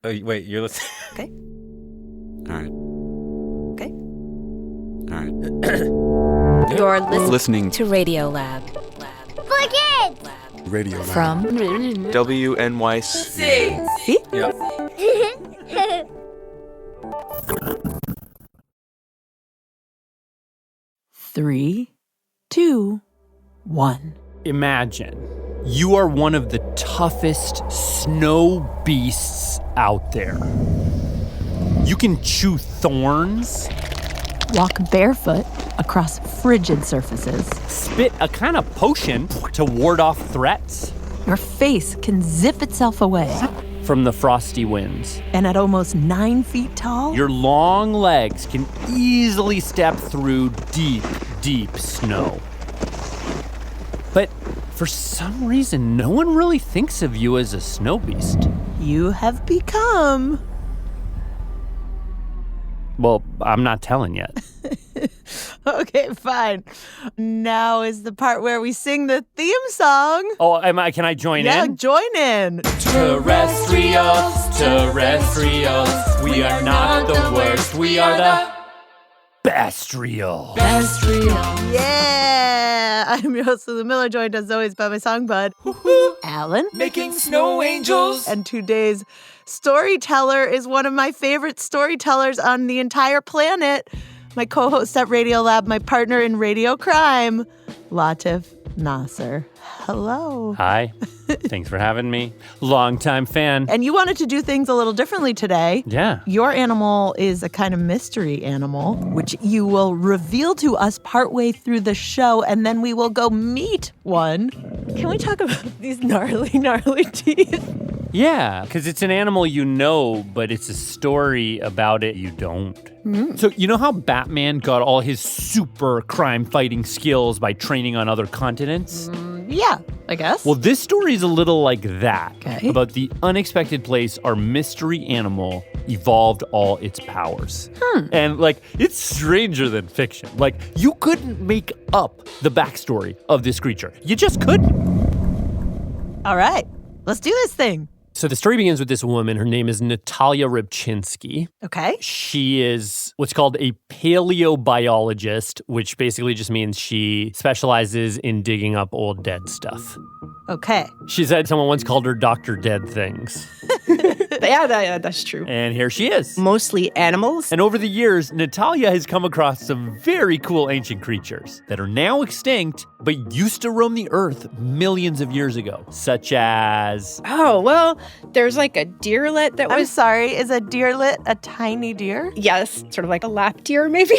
Oh, wait, you're listening. Okay. All right. Okay. All right. You're Listening to Radio Lab. For kids! Radio Lab. From WNYC. See? Yep. 3, 2, 1. Imagine you are one of the toughest snow beasts out there. You can chew thorns, Walk barefoot across frigid surfaces. spit a kind of potion to ward off threats Your face can zip itself away. from the frosty winds. And at almost 9 feet tall, Your long legs can easily step through deep, deep snow. But for some reason, no one really thinks of you as a snow beast. you have become... Well, I'm not telling yet. Okay, fine. Now is the part where we sing the theme song. Oh, can I join Yeah, in? join in. Terrestrials, terrestrials, we are not the worst, we are the bestrial. Yeah! I'm your host, Lulu Miller, joined as always by my song bud, Alan. Making snow angels. And today's storyteller is one of my favorite storytellers on the entire planet. My co-host at Radio Lab, my partner in Radio Crime, Latif Nasser. Hello. Hi, thanks for having me. Longtime fan. And you wanted to do things a little differently today. Yeah. Your animal is a kind of mystery animal, which you will reveal to us partway through the show, and then we will go meet one. Can we talk about these gnarly teeth? Yeah, because it's an animal you know, but it's a story about it you don't. So you know how Batman got all his super crime-fighting skills by training on other continents? Yeah, I guess. Well, this story is a little like that. Okay. About the unexpected place our mystery animal evolved all its powers. And, it's stranger than fiction. You couldn't make up the backstory of this creature. You just couldn't. All right, let's do this thing. So the story begins with this woman. Her name is Natalia Rybczynski. Okay. She is what's called a paleobiologist, which basically just means she specializes in digging up old dead stuff. Okay. She said someone once called her Dr. Dead Things. Yeah, that's true. And here she is. Mostly animals. And over the years, Natalia has come across some very cool ancient creatures that are now extinct, but used to roam the earth millions of years ago, such as... Oh, well, there's a deerlet that I'm was... sorry, is a deerlet a tiny deer? Yes, sort of like a lap deer, maybe.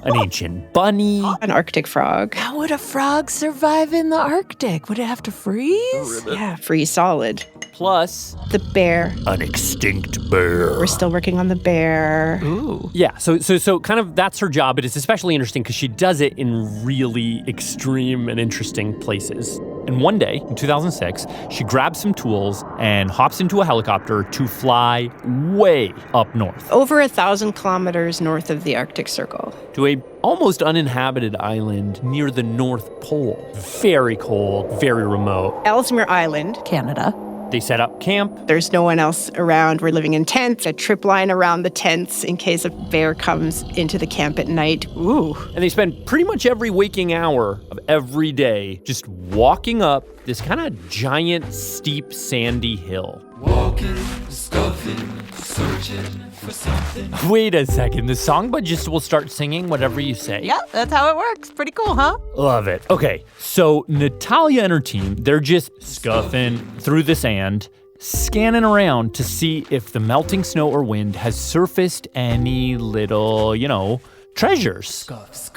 an ancient bunny. An Arctic frog. How would a frog survive in the Arctic? Would it have to freeze? Yeah, freeze solid. Plus... The bear. an extinct bear. We're still working on the bear. Ooh. Yeah, so kind of that's her job, but it's especially interesting because she does it in really extreme and interesting places. And one day, in 2006, she grabs some tools and hops into a helicopter to fly way up north Over 1,000 kilometers north of the Arctic Circle. to a almost uninhabited island near the North Pole. Very cold, very remote. Ellesmere Island. Canada. They set up camp. There's no one else around. We're living in tents, a trip line around the tents in case a bear comes into the camp at night. Ooh. And they spend pretty much every waking hour of every day just walking up this kind of giant, steep, sandy hill. Walking, scuffing, searching for something. Wait a second, the songbud just will start singing whatever you say? Yeah, that's how it works. Pretty cool, huh? Love it. Okay, so Natalia and her team, they're just scuffing through the sand, scanning around to see if the melting snow or wind has surfaced any little, treasures. Scuff.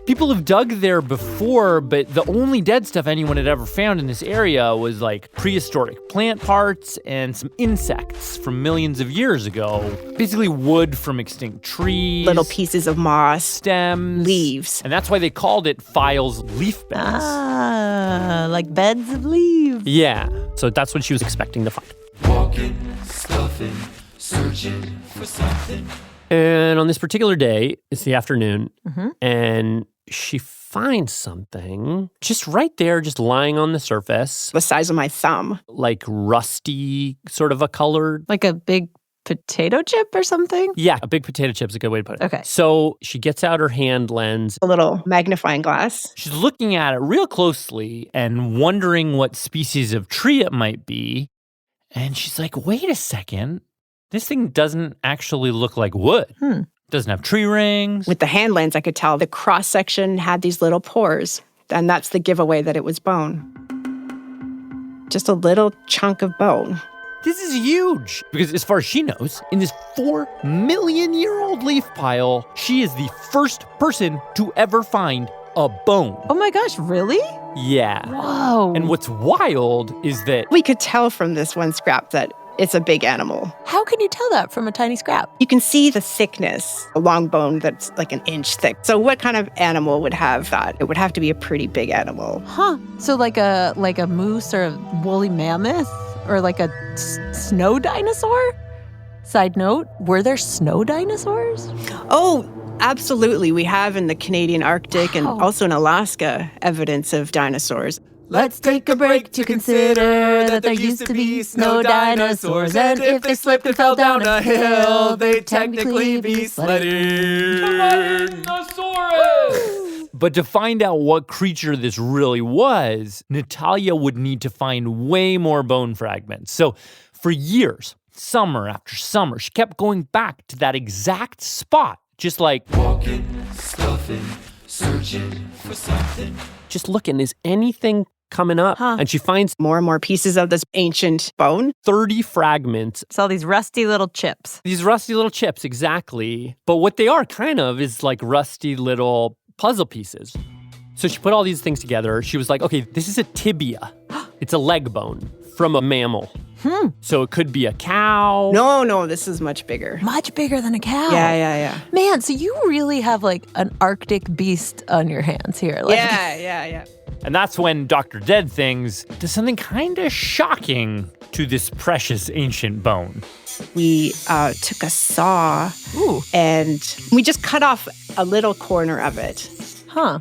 People have dug there before, but the only dead stuff anyone had ever found in this area was prehistoric plant parts and some insects from millions of years ago. Basically wood from extinct trees. Little pieces of moss. Stems. Leaves. And that's why they called it File's leaf beds. Ah, like beds of leaves. Yeah, so that's what she was expecting to find. Walking, scuffing, searching for something. And on this particular day, it's the afternoon, and she finds something just right there, just lying on the surface, The size of my thumb. like rusty, sort of a colored. Like a big potato chip or something? Yeah, a big potato chip's a good way to put it. Okay. So she gets out her hand lens. A little magnifying glass. She's looking at it real closely and wondering what species of tree it might be. And she's like, wait a second. This thing doesn't actually look like wood. It doesn't have tree rings. With the hand lens, I could tell the cross-section had these little pores. And that's the giveaway that it was bone. Just a little chunk of bone. This is huge. Because as far as she knows, in this 4-million-year-old leaf pile, she is the first person to ever find a bone. Oh my gosh, really? Yeah. Whoa. And what's wild is that We could tell from this one scrap that it's a big animal. How can you tell that from a tiny scrap? You can see the thickness, a long bone that's like an inch thick. So what kind of animal would have that? It would have to be a pretty big animal. Huh. So like a moose or a woolly mammoth or like a snow dinosaur? Side note, were there snow dinosaurs? Oh, absolutely. We have in the Canadian Arctic and also in Alaska evidence of dinosaurs. Let's take a break to consider that there used to be snow dinosaurs, and if they slipped and fell down a hill, they'd technically be sledding. But to find out what creature this really was, Natalia would need to find way more bone fragments. So for years, summer after summer, she kept going back to that exact spot, just like, Walking, stuffing, searching for something. just looking, is anything coming up? Huh. And she finds More and more pieces of this ancient bone. 30 fragments. It's all these rusty little chips. These rusty little chips, exactly. But what they are kind of is like rusty little puzzle pieces. So she put all these things together. She was like, okay, this is a tibia. It's a leg bone from a mammal. So it could be a cow. No, this is much bigger. Much bigger than a cow. Yeah. Man, so you really have like an Arctic beast on your hands here. Like, Yeah. And that's when Dr. Dead Things does something kind of shocking to this precious ancient bone. We took a saw and we just cut off a little corner of it. Huh.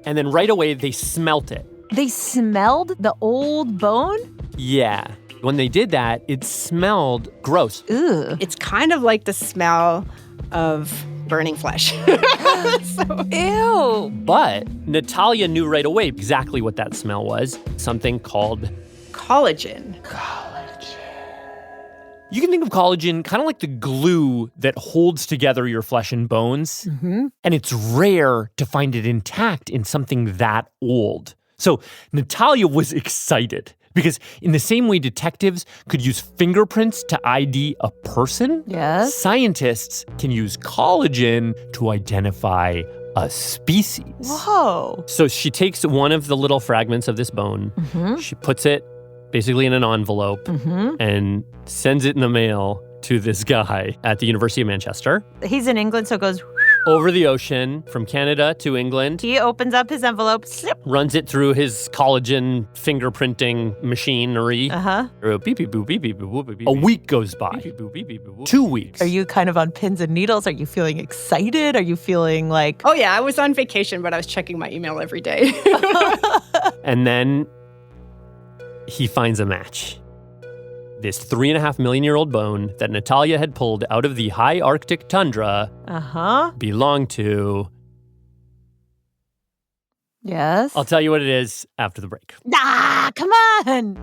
And then right away, they smelt it. They smelled the old bone? Yeah. When they did that, it smelled gross. Ugh. It's kind of like the smell of burning flesh. Ew. But Natalia knew right away exactly what that smell was. Something called... Collagen. You can think of collagen kind of like the glue that holds together your flesh and bones. Mm-hmm. And it's rare to find it intact in something that old. So Natalia was excited because in the same way detectives could use fingerprints to ID a person, Yes. scientists can use collagen to identify a species. Whoa. So she takes one of the little fragments of this bone, she puts it basically in an envelope and sends it in the mail to this guy at the University of Manchester. He's in England, so it goes. Over the ocean, from Canada to England, He opens up his envelope. Slip. runs it through his collagen fingerprinting machinery. Uh-huh. Beep, beep, boop, beep, beep, boop, beep, beep. A week goes by. 2 weeks. Are you kind of on pins and needles? Are you feeling excited? Are you feeling like... Oh, yeah, I was on vacation, but I was checking my email every day. And then he finds a match. This 3.5 million year old bone that Natalia had pulled out of the high Arctic tundra Uh-huh. belonged to... Yes. I'll tell you what it is after the break. Ah, come on.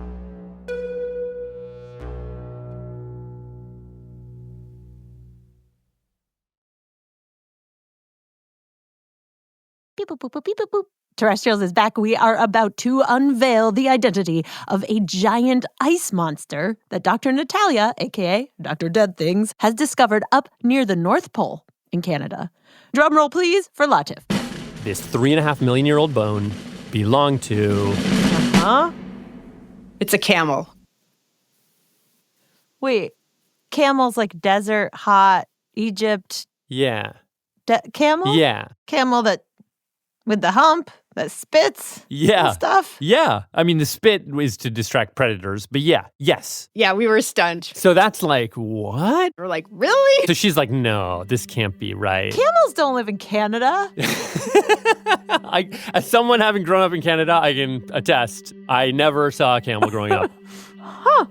Beep, boop, boop, boop, beep, boop, boop. Terrestrials is back. We are about to unveil the identity of a giant ice monster that Dr. Natalia, a.k.a. Dr. Dead Things, has discovered up near the North Pole in Canada. Drum roll, please, for Latif. This 3.5 million year old bone belonged to... Huh? It's a camel. Wait, camels like desert, hot, Egypt, Yeah. camel? Yeah. Camel that with the hump That spits Yeah. and stuff? Yeah. I mean, the spit is to distract predators, but yes. Yeah, we were stunned. So that's like, what? We're like, really? So she's like, no, this can't be right. Camels don't live in Canada. As someone having grown up in Canada, I can attest, I never saw a camel growing up.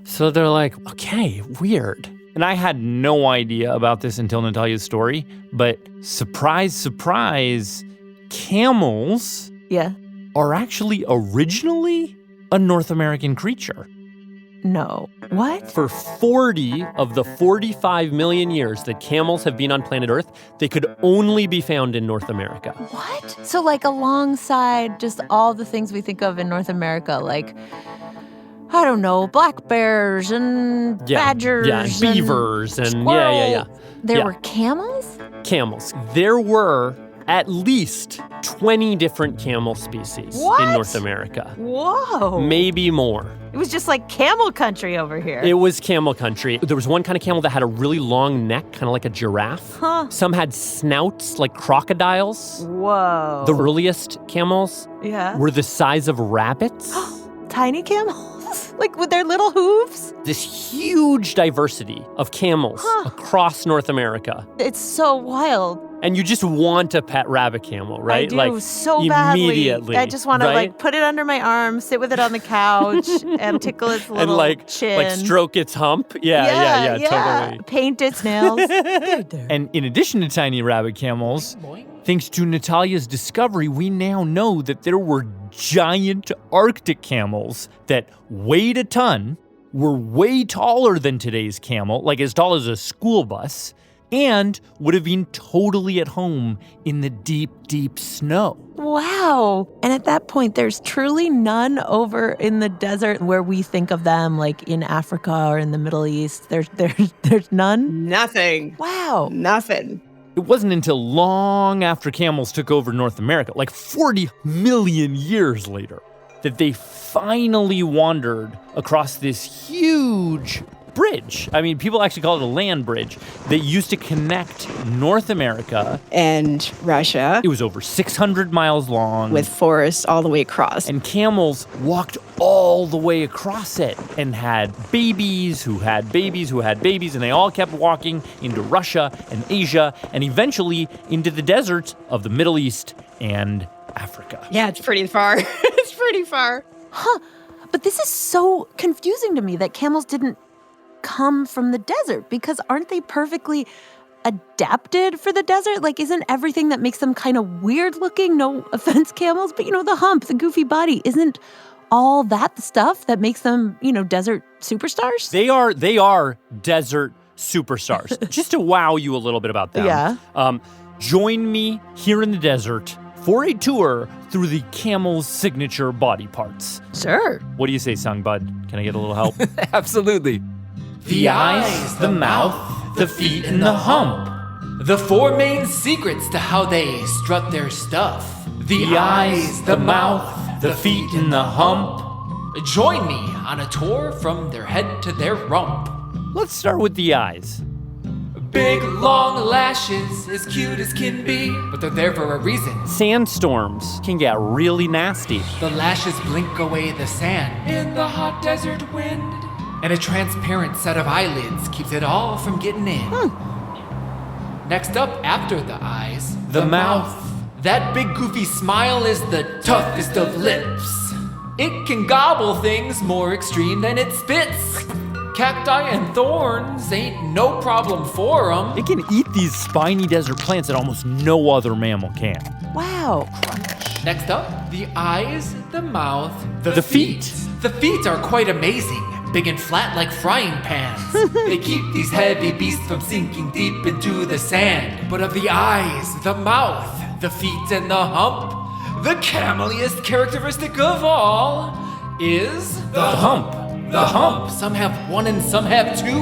So they're like, okay, weird. And I had no idea about this until Natalia's story, but surprise, surprise, camels are actually originally a North American creature. No. What? For 40 of the 45 million years that camels have been on planet Earth, they could only be found in North America. What? So like alongside just all the things we think of in North America, like, I don't know, black bears and badgers and beavers and squirrels. There Yeah. were camels? Camels. There were at least 20 different camel species in North America. Whoa. Maybe more. It was just like camel country over here. It was camel country. There was one kind of camel that had a really long neck, kind of like a giraffe. Some had snouts like crocodiles. Whoa. The earliest camels were the size of rabbits. Tiny camels? Like with their little hooves? This huge diversity of camels across North America. It's so wild. And you just want a pet rabbit camel, right? I do, like so badly. Immediately. I just want to like put it under my arm, sit with it on the couch, and tickle its little chin. Like stroke its hump. Yeah, totally. Paint its nails. And in addition to tiny rabbit camels, thanks to Natalia's discovery, we now know that there were giant Arctic camels that weighed a ton, were way taller than today's camel, like as tall as a school bus, and would have been totally at home in the deep, deep snow. Wow. And at that point, there's truly none over in the desert where we think of them, like in Africa or in the Middle East. There's none? Nothing. Wow. Nothing. It wasn't until long after camels took over North America, like 40 million years later, that they finally wandered across this huge bridge. I mean, people actually call it a land bridge that used to connect North America and Russia. It was over 600 miles long. With forests all the way across. And camels walked all the way across it and had babies who had babies who had babies, and they all kept walking into Russia and Asia and eventually into the deserts of the Middle East and Africa. Yeah, it's pretty far. It's pretty far. But this is so confusing to me that camels didn't come from the desert, because aren't they perfectly adapted for the desert? Like, isn't everything that makes them kind of weird looking, no offense camels, but the hump, the goofy body, isn't all that the stuff that makes them, desert superstars? They are desert superstars. Just to wow you a little bit about them. Yeah. Join me here in the desert for a tour through the camel's signature body parts. Sure. What do you say, Songbud? Can I get a little help? Absolutely. The eyes, the mouth, the feet, and the hump. The four main secrets to how they strut their stuff. The eyes, the mouth, the feet, and the hump. Join me on a tour from their head to their rump. Let's start with the eyes. Big, long lashes, as cute as can be, but they're there for a reason. Sandstorms can get really nasty. The lashes blink away the sand in the hot desert wind. And a transparent set of eyelids keeps it all from getting in. Next up, after the eyes, the mouth. That big goofy smile is the toughest of lips. It can gobble things more extreme than it spits. Cacti and thorns ain't no problem for 'em. It can eat these spiny desert plants that almost no other mammal can. Wow. Next up, the eyes, the mouth, The feet. The feet are quite amazing. Big and flat like frying pans. They keep these heavy beasts from sinking deep into the sand. But of the eyes, the mouth, the feet, and the hump, the cameliest characteristic of all is the hump. The hump. Some have one and some have two.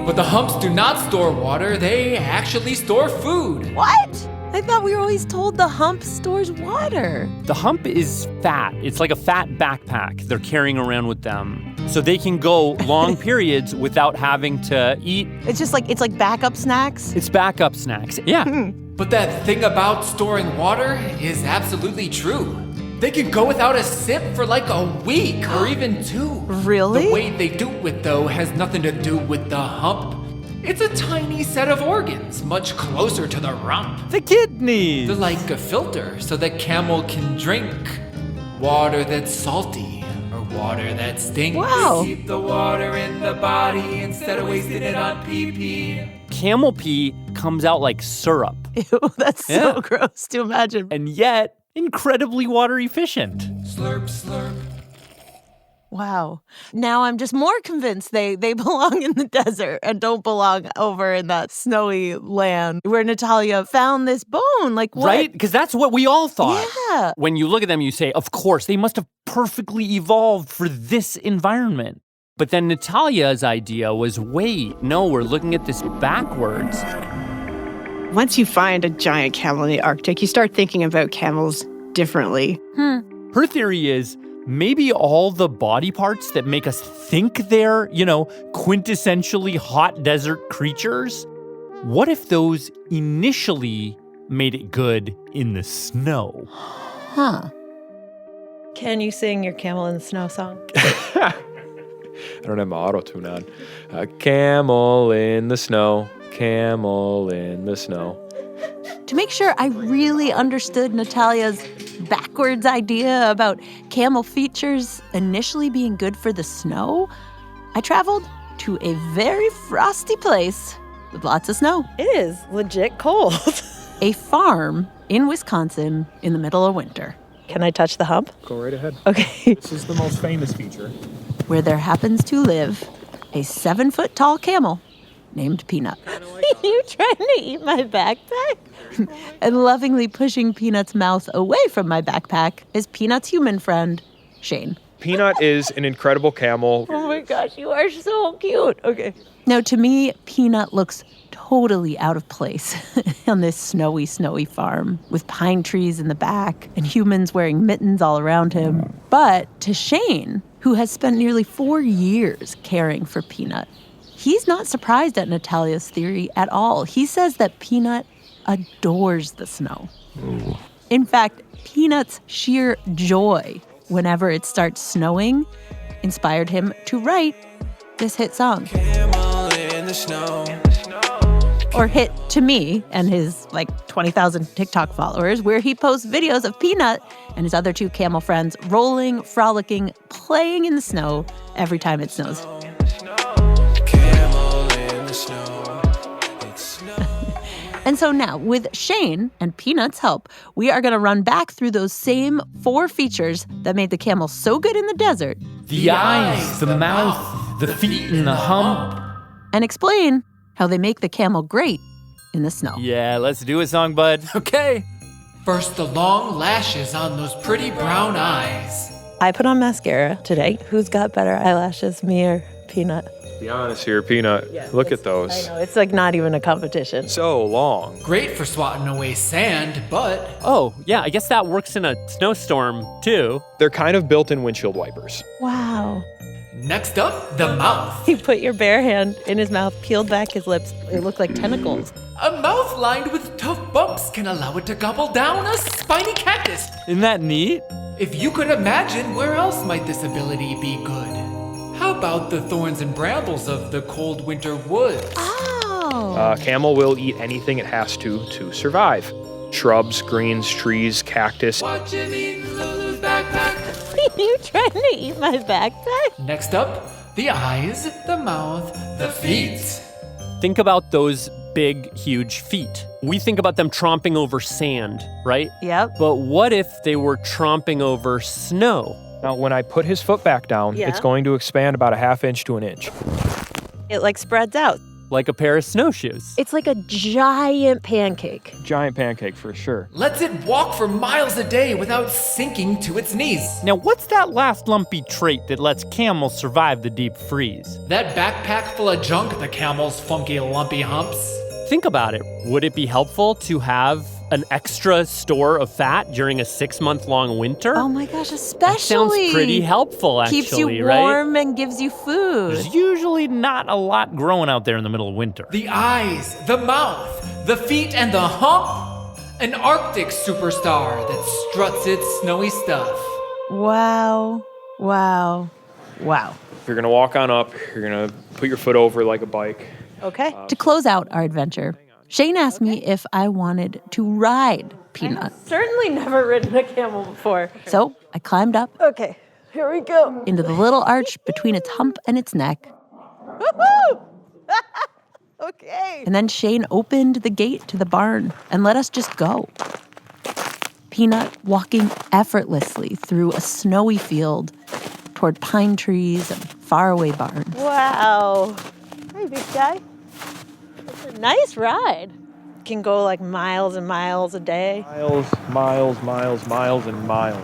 But the humps do not store water, they actually store food. What? I thought we were always told the hump stores water. The hump is fat. It's like a fat backpack they're carrying around with them. So they can go long periods without having to eat. It's like backup snacks. It's backup snacks. Yeah. But that thing about storing water is absolutely true. They can go without a sip for like a week or even 2. Really? The way they do it, though, has nothing to do with the hump. It's a tiny set of organs, much closer to the rump. The kidneys. They're like a filter so that camel can drink water that's salty or water that stinks. Wow. Keep the water in the body instead of wasting it on pee-pee. Camel pee comes out like syrup, Ew, that's Yeah. so gross to imagine. and yet incredibly water efficient. Slurp, slurp. Wow. Now I'm just more convinced they belong in the desert and don't belong over in that snowy land where Natalia found this bone. Like, what? Right? Because that's what we all thought. Yeah. When you look at them, you say, of course, they must have perfectly evolved for this environment. But then Natalia's idea was, wait, no, we're looking at this backwards. Once you find a giant camel in the Arctic, you start thinking about camels differently. Her theory is maybe all the body parts that make us think they're, quintessentially hot desert creatures, what if those initially made it good in the snow? Huh. Can you sing your Camel in the Snow song? I don't have my auto-tune on. Camel in the snow, camel in the snow. To make sure I really understood Natalia's backwards idea about camel features initially being good for the snow, I traveled to a very frosty place with lots of snow. It is legit cold. A farm in Wisconsin in the middle of winter. Can I touch the hump? Go right ahead. Okay. This is the most famous feature. Where there happens to live a 7-foot-tall camel named Peanut. You trying to eat my backpack? And lovingly pushing Peanut's mouth away from my backpack is Peanut's human friend, Shane. Peanut is an incredible camel. Oh my gosh, you are so cute. Okay. Now, to me, Peanut looks totally out of place on this snowy farm with pine trees in the back and humans wearing mittens all around him. But to Shane, who has spent nearly 4 years caring for Peanut, he's not surprised at Natalia's theory at all. He says that Peanut adores the snow. Ooh. In fact, Peanut's sheer joy whenever it starts snowing inspired him to write this hit song. Camel in the snow. Or hit to me and his 20,000 TikTok followers, where he posts videos of Peanut and his other 2 camel friends rolling, frolicking, playing in the snow every time it snows. Camel in the snow. It's snow. And so now, with Shane and Peanut's help, we are going to run back through those same 4 features that made the camel so good in the desert. The eyes, the mouth, the feet, and the hump. And explain how they make the camel great in the snow. Yeah, let's do it, Songbud. Okay. First, the long lashes on those pretty brown eyes. I put on mascara today. Who's got better eyelashes, me or Peanut? Be honest here, Peanut. Look at those. I know, it's not even a competition. So long. Great for swatting away sand, but Oh, yeah, I guess that works in a snowstorm, too. They're kind of built-in windshield wipers. Wow. next up, the mouth. He put your bare hand in his mouth, peeled back his lips. It looked like tentacles. A mouth lined with tough bumps can allow it to gobble down a spiny cactus. Isn't that neat? If you could imagine, where else might this ability be good? How about the thorns and brambles of the cold winter woods? Oh. Camel will eat anything it has to survive. Shrubs, greens, trees, cactus. Watch him eat Lulu's backpack. You trying to eat my backpack? Next up, the eyes, the mouth, the feet. Think about those big, huge feet. We think about them tromping over sand, right? Yep. But what if they were tromping over snow? Now, when I put his foot back down, Yeah. it's going to expand about a ½ inch to an inch. It like spreads out. Like a pair of snowshoes. It's like a giant pancake. Giant pancake for sure. Lets it walk for miles a day without sinking to its knees. Now, what's that last lumpy trait that lets camels survive the deep freeze? That backpack full of junk, the camel's funky lumpy humps. Think about it. Would it be helpful to have an extra store of fat during a 6-month-long winter? Oh my gosh, especially. That sounds pretty helpful, actually, Keeps you right? warm and gives you food. There's usually not a lot growing out there in the middle of winter. The eyes, the mouth, the feet, and the hump. An Arctic superstar that struts its snowy stuff. Wow. Wow. Wow. You're going to walk on up. You're going to put your foot over like a bike. Okay. To close out our adventure, Shane asked me if I wanted to ride Peanut. Certainly never ridden a camel before. So I climbed up. Okay, here we go. Into the little arch between its hump and its neck. Woohoo! Okay. And then Shane opened the gate to the barn and let us just go. Peanut walking effortlessly through a snowy field toward pine trees and faraway barns. Wow. Hey, big guy. It's a nice ride. Can go like miles and miles a day. Miles, and miles.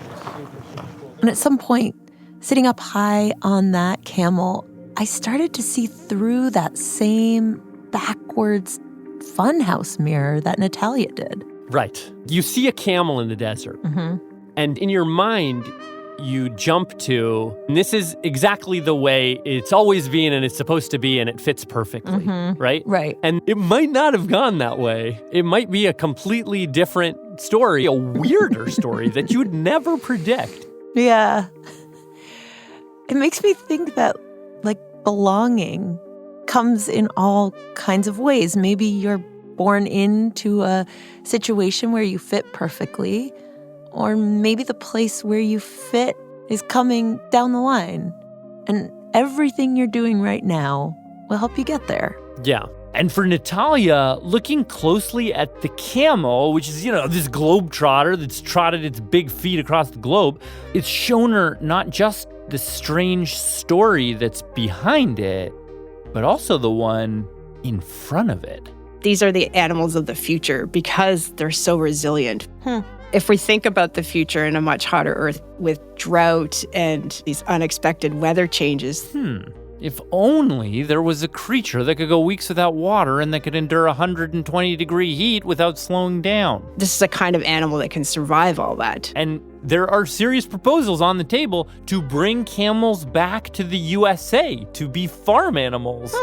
And at some point, sitting up high on that camel, I started to see through that same backwards funhouse mirror that Natalia did. Right. You see a camel in the desert. Mm-hmm. And in your mind, you jump to, and this is exactly the way it's always been and it's supposed to be, and it fits perfectly, right? Right. And it might not have gone that way. It might be a completely different story, a weirder story that you would never predict. Yeah. It makes me think that, like, belonging comes in all kinds of ways. Maybe you're born into a situation where you fit perfectly, or maybe the place where you fit is coming down the line. And everything you're doing right now will help you get there. Yeah. And for Natalia, looking closely at the camel, which is, this globetrotter that's trotted its big feet across the globe, it's shown her not just the strange story that's behind it, but also the one in front of it. These are the animals of the future because they're so resilient. If we think about the future in a much hotter Earth with drought and these unexpected weather changes. If only there was a creature that could go weeks without water and that could endure 120-degree heat without slowing down. This is a kind of animal that can survive all that. And there are serious proposals on the table to bring camels back to the USA to be farm animals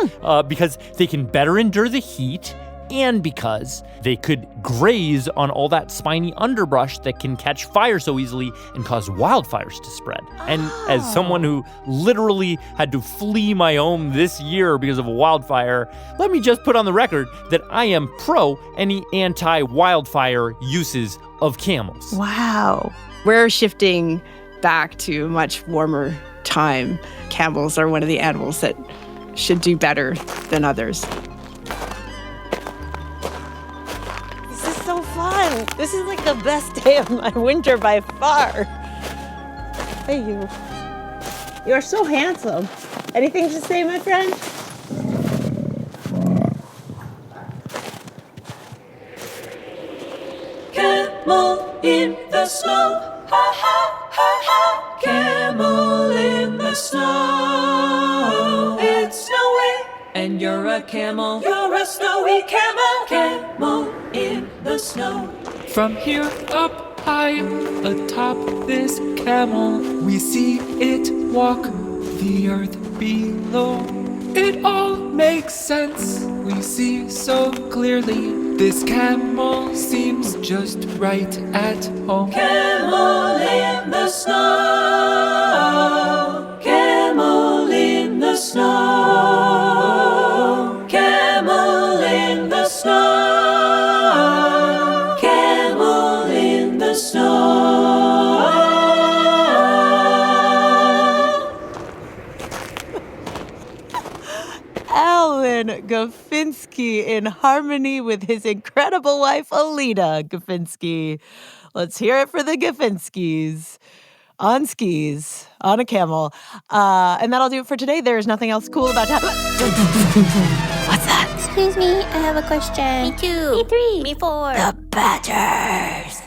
because they can better endure the heat and because they could graze on all that spiny underbrush that can catch fire so easily and cause wildfires to spread. And as someone who literally had to flee my home this year because of a wildfire, let me just put on the record that I am pro any anti-wildfire uses of camels. Wow. We're shifting back to a much warmer time. Camels are one of the animals that should do better than others. So fun. This is like the best day of my winter by far. Hey, you. You are so handsome. Anything to say, my friend? Camel in the snow. Ha, ha, ha, ha. Camel in the snow. It's snowy. And you're a camel. You're a snowy camel. Camel in the snow. From here up high atop this camel, we see it walk the earth below. It all makes sense, we see so clearly. This camel seems just right at home. Camel in the snow. Camel in the snow. Camel in the snow. Camel in the snow. Alan Goffinski in harmony with his incredible wife, Alita Goffinski. Let's hear it for the Goffinskis. On skis, on a camel. And that'll do it for today. There's nothing else cool about What's that? Excuse me, I have a question. Me too. Me 3. Me 4. The Badgers.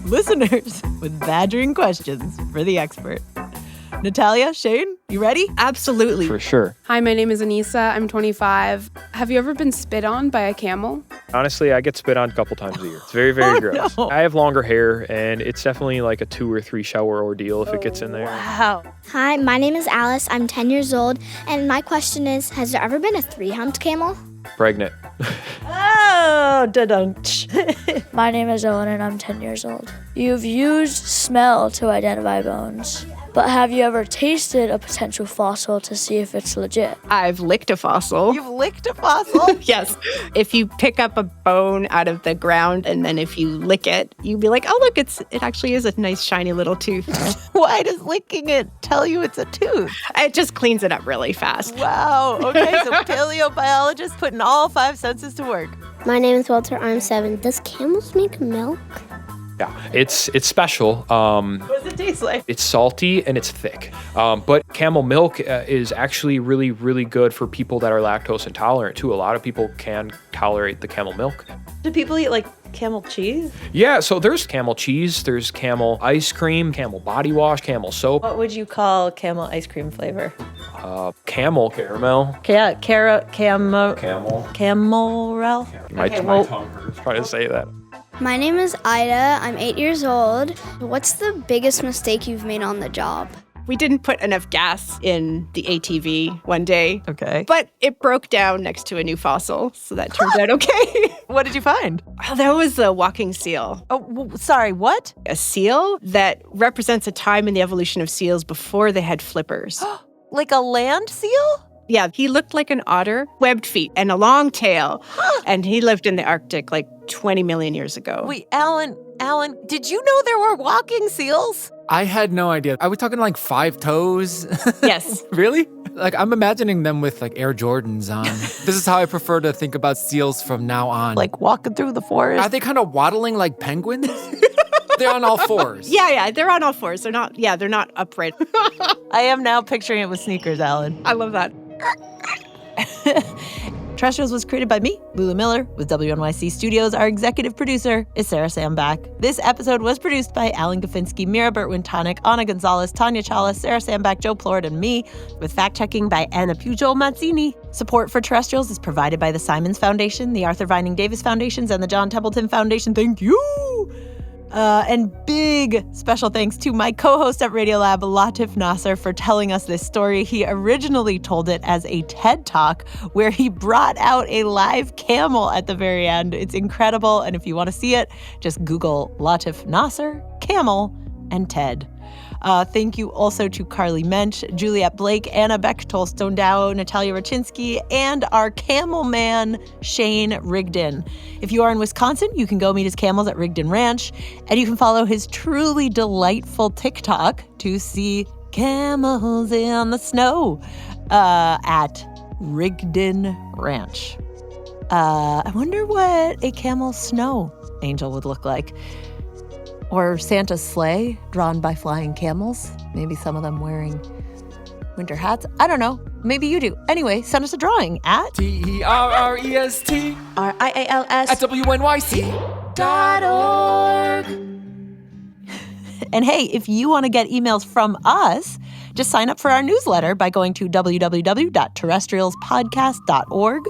Listeners with badgering questions for the expert. Natalia, Shane, you ready? Absolutely. For sure. Hi, my name is Anissa. I'm 25. Have you ever been spit on by a camel? Honestly, I get spit on a couple times a year. It's very, very gross. No. I have longer hair, and it's definitely like a 2 or 3 shower ordeal if it gets in there. Wow. Hi, my name is Alice. I'm 10 years old. And my question is, has there ever been a 3-humped camel? Pregnant. Oh, Oh, da-dunk. My name is Owen and I'm 10 years old. You've used smell to identify bones, but have you ever tasted a potential fossil to see if it's legit? I've licked a fossil. You've licked a fossil? Yes. If you pick up a bone out of the ground and then if you lick it, you'd be like, oh, look, it actually is a nice shiny little tooth. Why does licking it tell you it's a tooth? It just cleans it up really fast. Wow. Okay, so paleobiologist putting all 5 senses to work. My name is Walter. I'm 7. Does camels make milk? Yeah, it's special. What does it taste like? It's salty and it's thick. But camel milk is actually really, really good for people that are lactose intolerant too. A lot of people can tolerate the camel milk. Do people eat like camel cheese? Yeah, so there's camel cheese, there's camel ice cream, camel body wash, camel soap. What would you call camel ice cream flavor? Camel caramel. Camel. My tongue hurts trying to say that. My name is Ida. I'm 8 years old. What's the biggest mistake you've made on the job? We didn't put enough gas in the ATV one day. Okay. But it broke down next to a new fossil, so that turned out okay. What did you find? Oh, that was a walking seal. Oh, sorry, what? A seal that represents a time in the evolution of seals before they had flippers. Like a land seal? Yeah, he looked like an otter, webbed feet, and a long tail. And he lived in the Arctic like 20 million years ago. Wait, Alan, did you know there were walking seals? I had no idea. Are we talking like 5 toes? Yes. Really? Like, I'm imagining them with like Air Jordans on. This is how I prefer to think about seals from now on. Like walking through the forest? Are they kind of waddling like penguins? They're on all 4s. Yeah, they're on all 4s. They're not upright. I am now picturing it with sneakers, Alan. I love that. Terrestrials was created by me, Lulu Miller, with WNYC Studios. Our executive producer is Sarah Sandbach. This episode was produced by Alan Goffinski, Mira Burt-Wintonick, Ana González, Tanya, Chawla, Sarah Sandbach, Plourde, and me, with fact-checking by Anna Pujol-Mazzini. Support for Terrestrials is provided by the Simons Foundation, the Arthur Vining Davis Foundations, and the John Templeton Foundation. Thank you! And big special thanks to my co-host at Radiolab, Latif Nasser, for telling us this story. He originally told it as a TED Talk where he brought out a live camel at the very end. It's incredible. And if you want to see it, just Google Latif Nasser, camel, and TED. Thank you also to Carly Mensch, Juliet Blake, Anna Bechtold-Stonedow, Natalia Rybczynski, and our camel man, Shane Rigdon. If you are in Wisconsin, you can go meet his camels at Rigdon Ranch, and you can follow his truly delightful TikTok to see camels in the snow at Rigdon Ranch. I wonder what a camel snow angel would look like. Or Santa's sleigh, drawn by flying camels. Maybe some of them wearing winter hats. I don't know. Maybe you do. Anyway, send us a drawing at TERREST RIALS at WNYC.org. And hey, if you want to get emails from us, just sign up for our newsletter by going to www.terrestrialspodcast.org.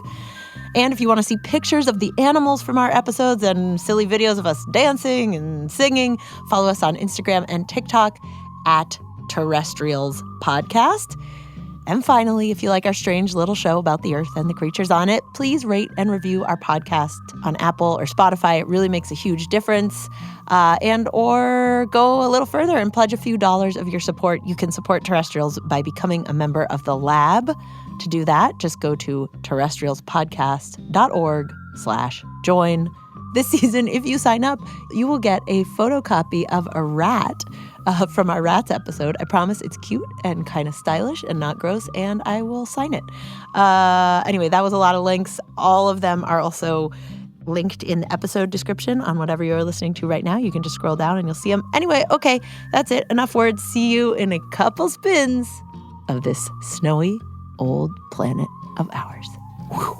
And if you want to see pictures of the animals from our episodes and silly videos of us dancing and singing, follow us on Instagram and TikTok at Terrestrials Podcast. And finally, if you like our strange little show about the Earth and the creatures on it, please rate and review our podcast on Apple or Spotify. It really makes a huge difference. Or go a little further and pledge a few dollars of your support. You can support Terrestrials by becoming a member of the lab. To do that, just go to terrestrialspodcast.org/join. This season, if you sign up, you will get a photocopy of a rat from our rats episode. I promise it's cute and kind of stylish and not gross, and I will sign it. Anyway, that was a lot of links. All of them are also linked in the episode description on whatever you're listening to right now. You can just scroll down and you'll see them. Anyway, okay, that's it. Enough words. See you in a couple spins of this snowy old planet of ours. Whew.